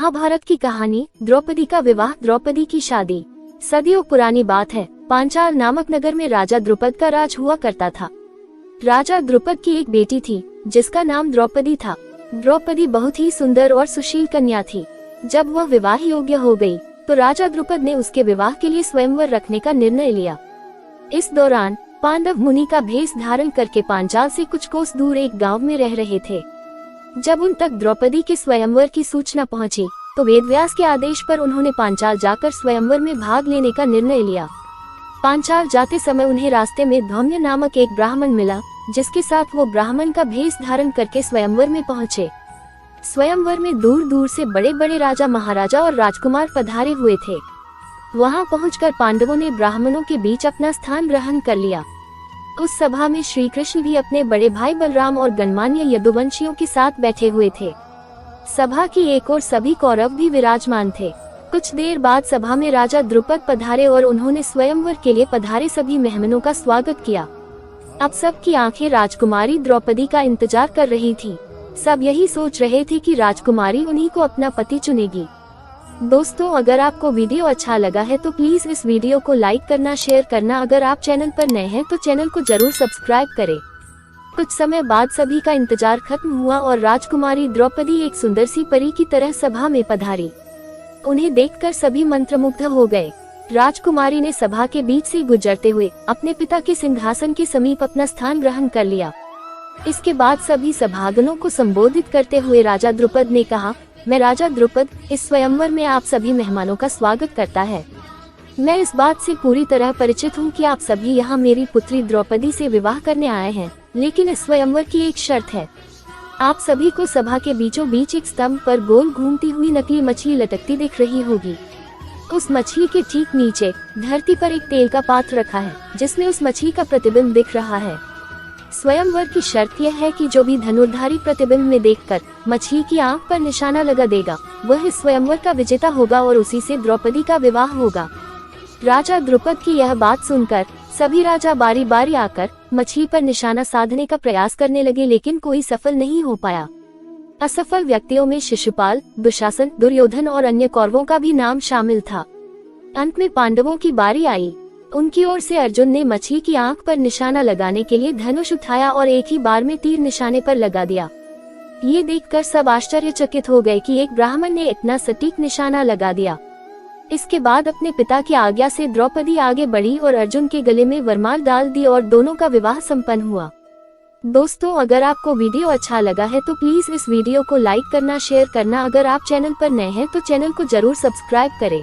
महाभारत की कहानी द्रौपदी का विवाह, द्रौपदी की शादी। सदियों पुरानी बात है। पांचाल नामक नगर में राजा द्रुपद का राज हुआ करता था। राजा द्रुपद की एक बेटी थी जिसका नाम द्रौपदी था। द्रौपदी बहुत ही सुंदर और सुशील कन्या थी। जब वह विवाह योग्य हो गई तो राजा द्रुपद ने उसके विवाह के लिए स्वयंवर रखने का निर्णय लिया। इस दौरान पांडव मुनि का भेष धारण करके पांचाल से कुछ कोस दूर एक गांव में रह रहे थे। जब उन तक द्रौपदी के स्वयंवर की सूचना पहुंची तो वेदव्यास के आदेश पर उन्होंने पांचाल जाकर स्वयंवर में भाग लेने का निर्णय लिया। पांचाल जाते समय उन्हें रास्ते में धौम्य नामक एक ब्राह्मण मिला, जिसके साथ वो ब्राह्मण का भेष धारण करके स्वयंवर में पहुंचे। स्वयंवर में दूर दूर से बड़े बड़े राजा, महाराजा और राजकुमार पधारे हुए थे। वहां पहुंचकर पांडवों ने ब्राह्मणों के बीच अपना स्थान ग्रहण कर लिया। उस सभा में श्री कृष्ण भी अपने बड़े भाई बलराम और गणमान्य यदुवंशियों के साथ बैठे हुए थे। सभा की एक ओर सभी कौरव भी विराजमान थे। कुछ देर बाद सभा में राजा द्रुपद पधारे और उन्होंने स्वयंवर के लिए पधारे सभी मेहमानों का स्वागत किया। अब सबकी आंखें राजकुमारी द्रौपदी का इंतजार कर रही थी। सब यही सोच रहे थे कि राजकुमारी उन्हीं को अपना पति चुनेगी। दोस्तों, अगर आपको वीडियो अच्छा लगा है तो प्लीज इस वीडियो को लाइक करना, शेयर करना। अगर आप चैनल पर नए हैं तो चैनल को जरूर सब्सक्राइब करें। कुछ समय बाद सभी का इंतजार खत्म हुआ और राजकुमारी द्रौपदी एक सुंदर सी परी की तरह सभा में पधारी। उन्हें देखकर सभी मंत्रमुग्ध हो गए। राजकुमारी ने सभा के बीच से गुजरते हुए अपने पिता के सिंहासन के समीप अपना स्थान ग्रहण कर लिया। इसके बाद सभी सभागणों को संबोधित करते हुए राजा द्रुपद ने कहा, मैं राजा द्रुपद इस स्वयंवर में आप सभी मेहमानों का स्वागत करता है। मैं इस बात से पूरी तरह परिचित हूँ कि आप सभी यहाँ मेरी पुत्री द्रौपदी से विवाह करने आए हैं, लेकिन इस स्वयंवर की एक शर्त है। आप सभी को सभा के बीचों बीच एक स्तंभ पर गोल घूमती हुई नकली मछली लटकती दिख रही होगी। उस मछली के ठीक नीचे धरती पर एक तेल का पात्र रखा है, जिसमें उस मछली का प्रतिबिंब दिख रहा है। स्वयंवर की शर्त यह है कि जो भी धनुर्धारी प्रतिबिंब में देखकर मछली की आंख पर निशाना लगा देगा, वह इस स्वयंवर का विजेता होगा और उसी से द्रौपदी का विवाह होगा। राजा द्रुपद की यह बात सुनकर सभी राजा बारी बारी आकर मछली पर निशाना साधने का प्रयास करने लगे, लेकिन कोई सफल नहीं हो पाया। असफल व्यक्तियों में शिशुपाल, दुशासन, दुर्योधन और अन्य कौरवों का भी नाम शामिल था। अंत में पांडवों की बारी आई। उनकी ओर से अर्जुन ने मछली की आंख पर निशाना लगाने के लिए धनुष उठाया और एक ही बार में तीर निशाने पर लगा दिया। ये देखकर सब आश्चर्यचकित हो गए कि एक ब्राह्मण ने इतना सटीक निशाना लगा दिया। इसके बाद अपने पिता की आज्ञा से द्रौपदी आगे बढ़ी और अर्जुन के गले में वरमाला डाल दी और दोनों का विवाह संपन्न हुआ। दोस्तों, अगर आपको वीडियो अच्छा लगा है तो प्लीज इस वीडियो को लाइक करना, शेयर करना। अगर आप चैनल पर नए हैं तो चैनल को जरूर सब्सक्राइब करें।